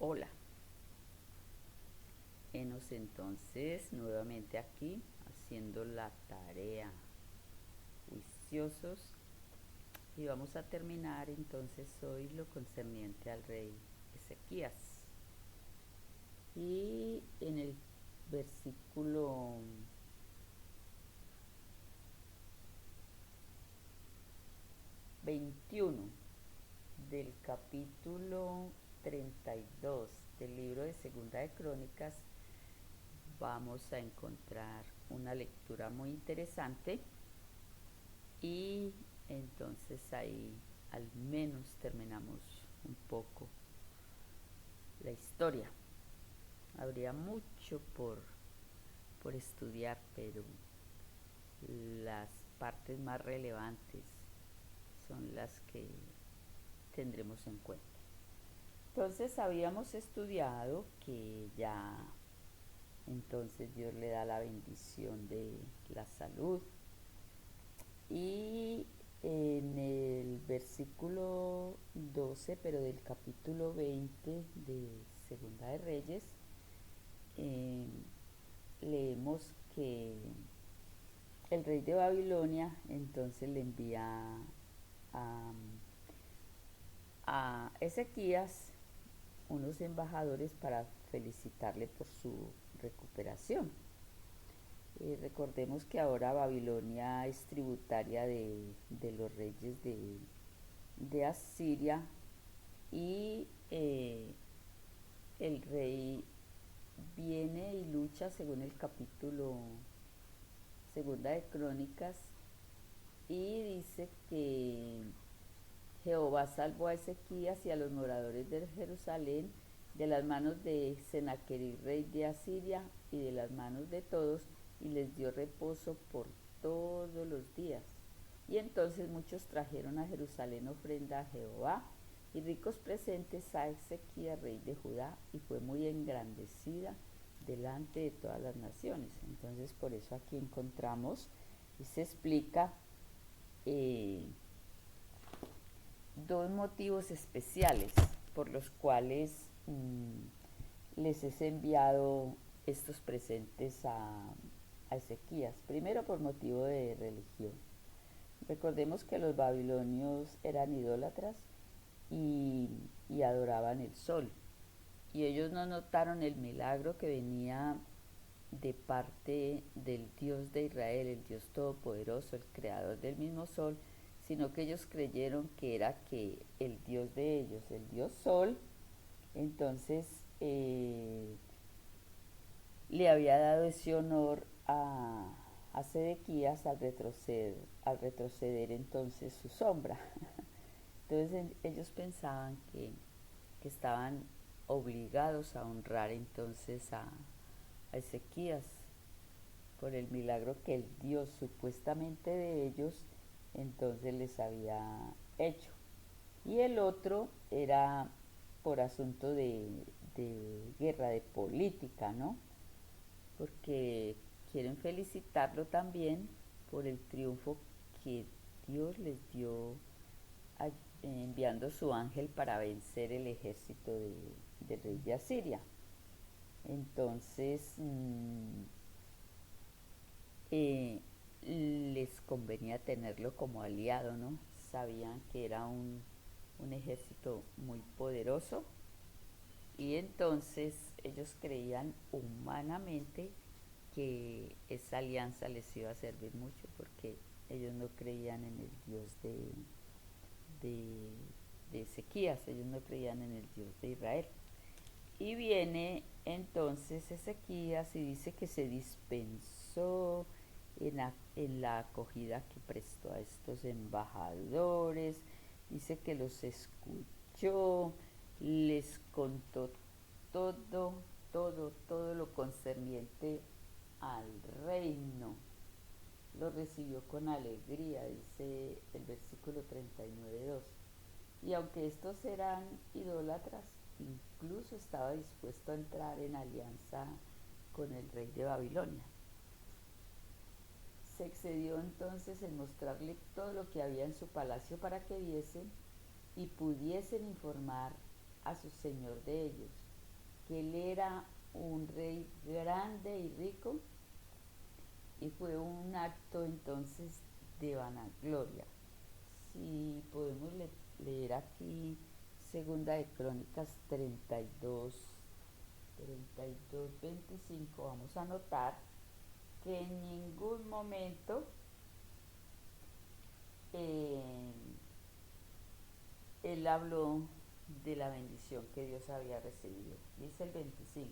Hola, enos entonces nuevamente aquí haciendo la tarea, juiciosos, y vamos a terminar entonces hoy lo concerniente al rey Ezequías. Y en el versículo 21 del capítulo 32 del libro de Segunda de Crónicas vamos a encontrar una lectura muy interesante y entonces ahí al menos terminamos un poco la historia. Habría mucho por estudiar, pero las partes más relevantes son las que tendremos en cuenta. Entonces habíamos estudiado que ya entonces Dios le da la bendición de la salud y en el versículo 12, pero del capítulo 20 de Segunda de Reyes, eh, leemos que el rey de Babilonia entonces le envía a, a Ezequías unos embajadores para felicitarle por su recuperación. Recordemos que ahora Babilonia es tributaria de los reyes de Asiria y el rey viene y lucha según el capítulo segunda de Crónicas y dice que Jehová salvó a Ezequías y a los moradores de Jerusalén de las manos de Sennacherib, rey de Asiria, y de las manos de todos, y les dio reposo por todos los días. Y entonces muchos trajeron a Jerusalén ofrenda a Jehová y ricos presentes a Ezequías, rey de Judá, y fue muy engrandecida delante de todas las naciones. Entonces por eso aquí encontramos y se explica dos motivos especiales por los cuales les es enviado estos presentes a Ezequías. Primero por motivo de religión. Recordemos que los babilonios eran idólatras y, y adoraban el sol. Y ellos no notaron el milagro que venía de parte del Dios de Israel, el Dios Todopoderoso, el creador del mismo sol, sino que ellos creyeron que era que el Dios de ellos, el Dios Sol, entonces le había dado ese honor a Sedequías al retroceder entonces su sombra. Entonces ellos pensaban que estaban obligados a honrar entonces a Ezequías por el milagro que el Dios supuestamente de ellos entonces les había hecho. Y el otro era por asunto de guerra, de política, ¿no? Porque quieren felicitarlo también por el triunfo que Dios les dio enviando su ángel para vencer el ejército del rey de Asiria. Entonces, les convenía tenerlo como aliado, ¿no? Sabían que era un ejército muy poderoso y entonces ellos creían humanamente que esa alianza les iba a servir mucho porque ellos no creían en el Dios de, de Ezequías, ellos no creían en el Dios de Israel. Y viene entonces Ezequías y dice que se dispensó en la acogida que prestó a estos embajadores, dice que los escuchó, les contó todo lo concerniente al reino. Lo recibió con alegría, dice el versículo 39:2. Y aunque estos eran idólatras, incluso estaba dispuesto a entrar en alianza con el rey de Babilonia. Se excedió entonces en mostrarle todo lo que había en su palacio para que viesen y pudiesen informar a su señor de ellos. que él era un rey grande y rico y fue un acto entonces de vanagloria. Si podemos leer aquí Segunda de Crónicas 32, 25, vamos a notar que en ningún momento eh, él habló de la bendición que Dios había recibido. Dice el 25.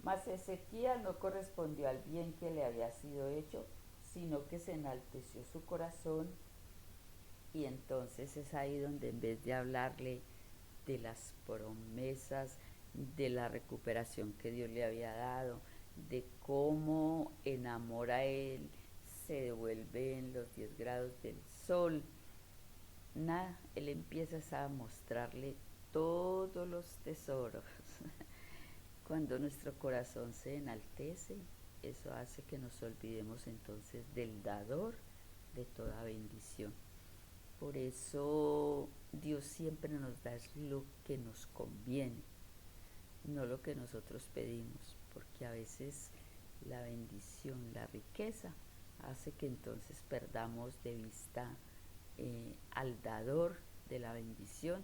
Mas Ezequías no correspondió al bien que le había sido hecho, sino que se enalteció su corazón, y entonces es ahí donde en vez de hablarle de las promesas, de la recuperación que Dios le había dado, de cómo en amor a Él se devuelven los 10 grados del sol, nada, Él empieza a mostrarle todos los tesoros. Cuando nuestro corazón se enaltece, eso hace que nos olvidemos entonces del dador de toda bendición. Por eso Dios siempre nos da lo que nos conviene, no lo que nosotros pedimos, porque a veces la bendición, la riqueza, hace que entonces perdamos de vista al dador de la bendición,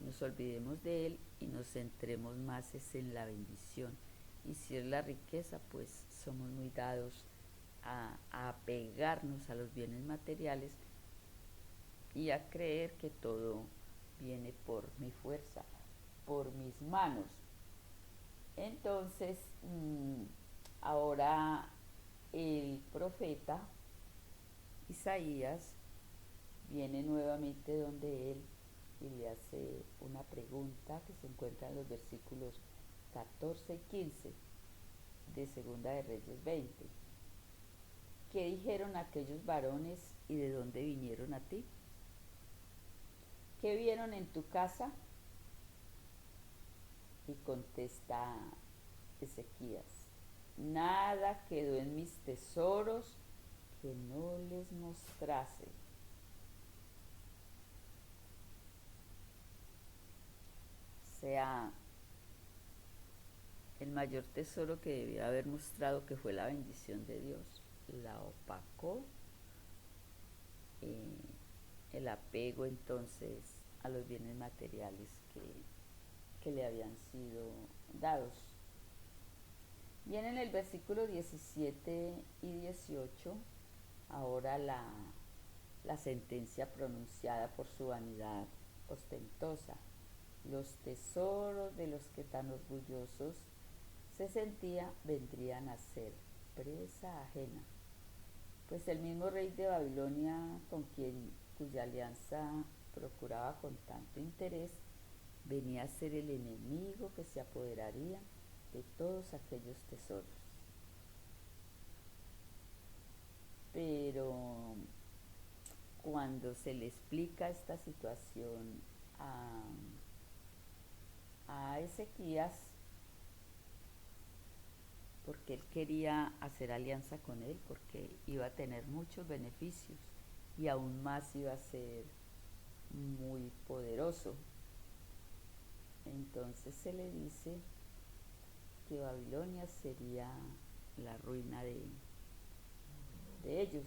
nos olvidemos de él y nos centremos más en la bendición. Y si es la riqueza, pues somos muy dados a apegarnos a los bienes materiales y a creer que todo viene por mi fuerza, por mis manos. Entonces, ahora el profeta Isaías viene nuevamente donde él y le hace una pregunta que se encuentra en los versículos 14 y 15 de Segunda de Reyes 20. ¿Qué dijeron aquellos varones y de dónde vinieron a ti? ¿Qué vieron en tu casa? Y contesta Ezequías: nada quedó en mis tesoros que no les mostrase. O sea, el mayor tesoro que debía haber mostrado, que fue la bendición de Dios, la opacó. El apego entonces a los bienes materiales que le habían sido dados. Viene en el versículo 17 y 18 ahora la sentencia pronunciada por su vanidad ostentosa. Los tesoros de los que tan orgullosos se sentía vendrían a ser presa ajena, pues el mismo rey de Babilonia, cuya alianza procuraba con tanto interés, venía a ser el enemigo que se apoderaría de todos aquellos tesoros. Pero cuando se le explica esta situación a Ezequías, porque él quería hacer alianza con él, porque iba a tener muchos beneficios y aún más iba a ser muy poderoso. Entonces se le dice que Babilonia sería la ruina de ellos.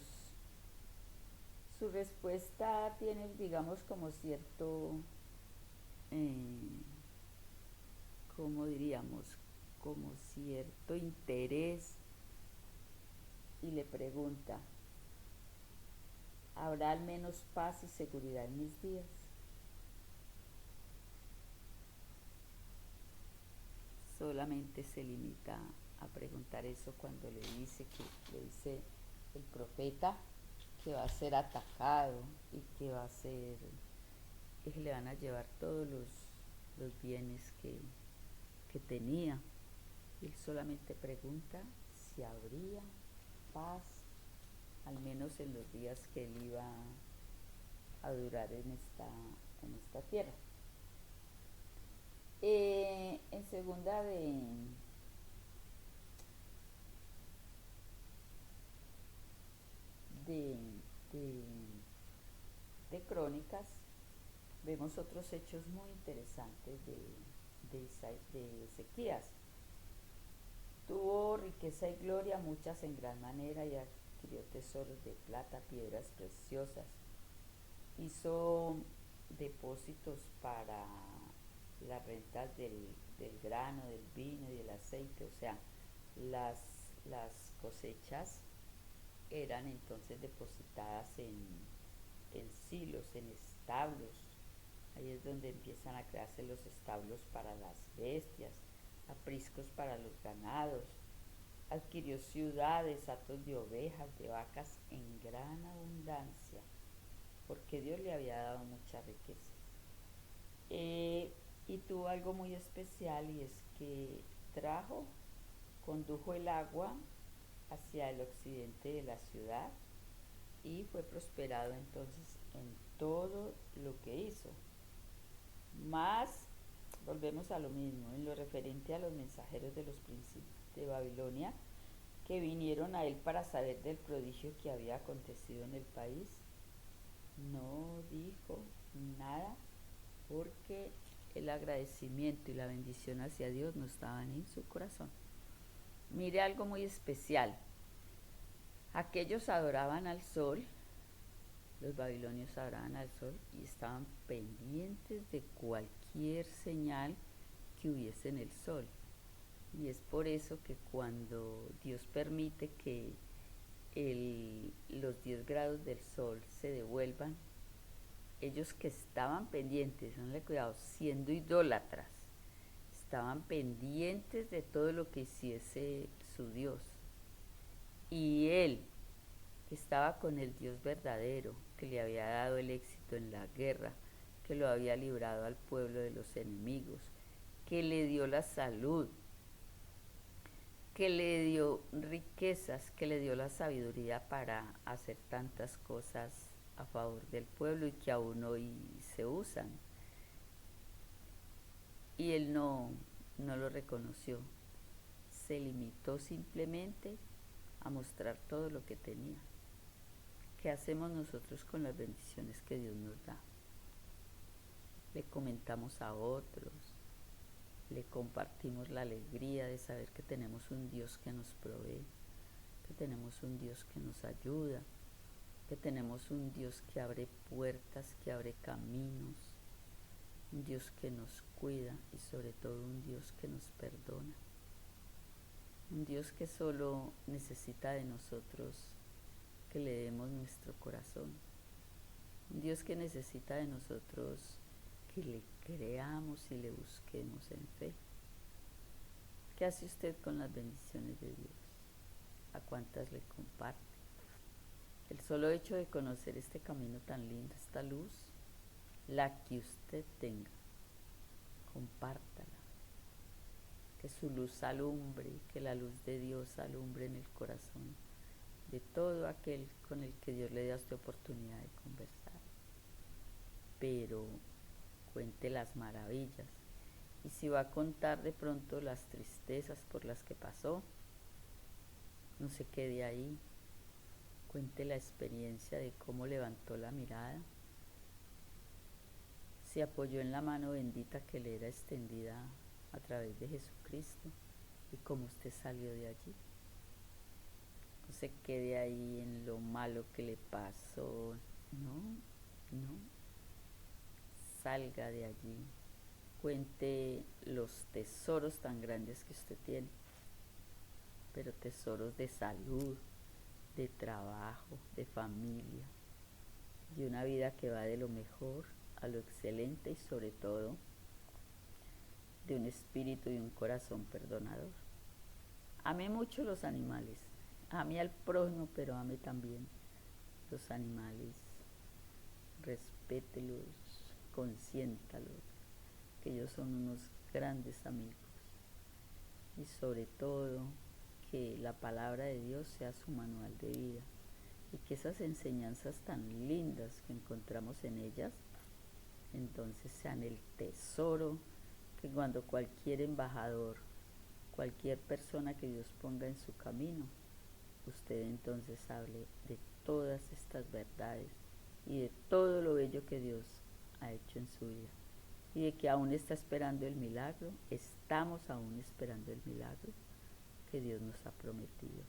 Su respuesta tiene, digamos, como cierto, ¿cómo diríamos? Como cierto interés, y le pregunta: ¿habrá al menos paz y seguridad en mis días? Solamente se limita a preguntar eso cuando le dice el profeta que va a ser atacado y que va a ser, que le van a llevar todos los bienes que tenía. Él solamente pregunta si habría paz, al menos en los días que él iba a durar en esta tierra. En segunda de, de, de Crónicas vemos otros hechos muy interesantes de de Ezequías. Tuvo riqueza y gloria, muchas en gran manera, y adquirió tesoros de plata, piedras preciosas. Hizo depósitos para las rentas del grano, del vino y del aceite, o sea, las, las cosechas eran entonces depositadas en silos, en establos. Ahí es donde empiezan a crearse los establos para las bestias, apriscos para los ganados. Adquirió ciudades, hatos de ovejas, de vacas en gran abundancia, porque Dios le había dado muchas riquezas. Y tuvo algo muy especial, y es que condujo el agua hacia el occidente de la ciudad, y fue prosperado entonces en todo lo que hizo. Más, volvemos a lo mismo, en lo referente a los mensajeros de los príncipes de Babilonia, que vinieron a él para saber del prodigio que había acontecido en el país, no dijo nada, porque el agradecimiento y la bendición hacia Dios no estaban en su corazón. Mire algo muy especial. Aquellos adoraban al sol, los babilonios adoraban al sol, y estaban pendientes de cualquier señal que hubiese en el sol. Y es por eso que cuando Dios permite que los 10 grados del sol se devuelvan, ellos que estaban pendientes, ponle cuidado, siendo idólatras, estaban pendientes de todo lo que hiciese su Dios. Y él, que estaba con el Dios verdadero, que le había dado el éxito en la guerra, que lo había librado al pueblo de los enemigos, que le dio la salud, que le dio riquezas, que le dio la sabiduría para hacer tantas cosas a favor del pueblo, y que aún hoy se usan. Y él no lo reconoció. Se limitó simplemente a mostrar todo lo que tenía. ¿Qué hacemos nosotros con las bendiciones que Dios nos da? Le comentamos a otros, le compartimos la alegría de saber que tenemos un Dios que nos provee, que tenemos un Dios que nos ayuda, que tenemos un Dios que abre puertas, que abre caminos, un Dios que nos cuida, y sobre todo un Dios que nos perdona, un Dios que solo necesita de nosotros que le demos nuestro corazón, un Dios que necesita de nosotros que le creamos y le busquemos en fe. ¿Qué hace usted con las bendiciones de Dios? ¿A cuántas le comparte? El solo hecho de conocer este camino tan lindo, esta luz, la que usted tenga, compártala. Que su luz alumbre, que la luz de Dios alumbre en el corazón de todo aquel con el que Dios le da esta oportunidad de conversar. Pero cuente las maravillas, y si va a contar de pronto las tristezas por las que pasó, no se quede ahí. Cuente la experiencia de cómo levantó la mirada, se apoyó en la mano bendita que le era extendida a través de Jesucristo, y cómo usted salió de allí. No se quede ahí en lo malo que le pasó, no, salga de allí. Cuente los tesoros tan grandes que usted tiene, pero tesoros de salud, de trabajo, de familia, de una vida que va de lo mejor a lo excelente, y sobre todo de un espíritu y un corazón perdonador. Ame mucho los animales, ame al prójimo, pero ame también los animales, respételos, consiéntalos, que ellos son unos grandes amigos. Y sobre todo, que la palabra de Dios sea su manual de vida, y que esas enseñanzas tan lindas que encontramos en ellas, entonces sean el tesoro que cuando cualquier embajador, cualquier persona que Dios ponga en su camino, usted entonces hable de todas estas verdades y de todo lo bello que Dios ha hecho en su vida. y de que aún está esperando el milagro. Estamos aún esperando el milagro que Dios nos ha prometido.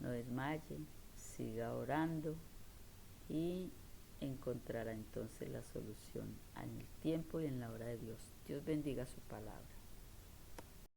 No desmaye, siga orando y encontrará entonces la solución en el tiempo y en la hora de Dios. Dios bendiga su palabra.